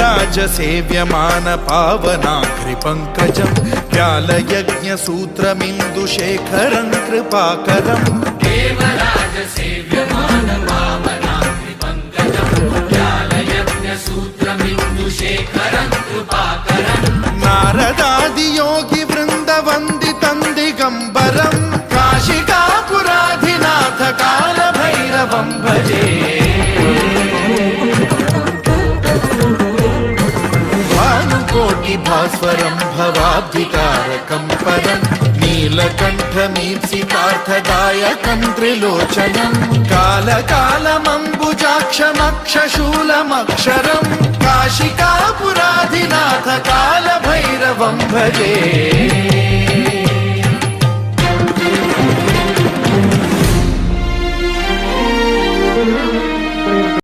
देवराजसेव्यमान पावनाग्रिपङ्कजं व्यालयज्ञसूत्रमिन्दुशेखरं कृपाकरं देवराजसेव्यमान पावनाग्रिपङ्कजं व्यालयज्ञसूत्रमिन्दुशेखरं कृपाकरं नारदादियोगिवृन्दवन्दितं दिगम्बरं काशिकापुराधिनाथ कालभैरवं भजे भास्वरं भवाब्धिकारकं परं नीलकण्ठमीप्सितार्थदायकं त्रिलोचनं कालकालमम्बुजाक्षमक्षशूलमक्षरं काशिकापुराधिनाथ कालभैरवं भजे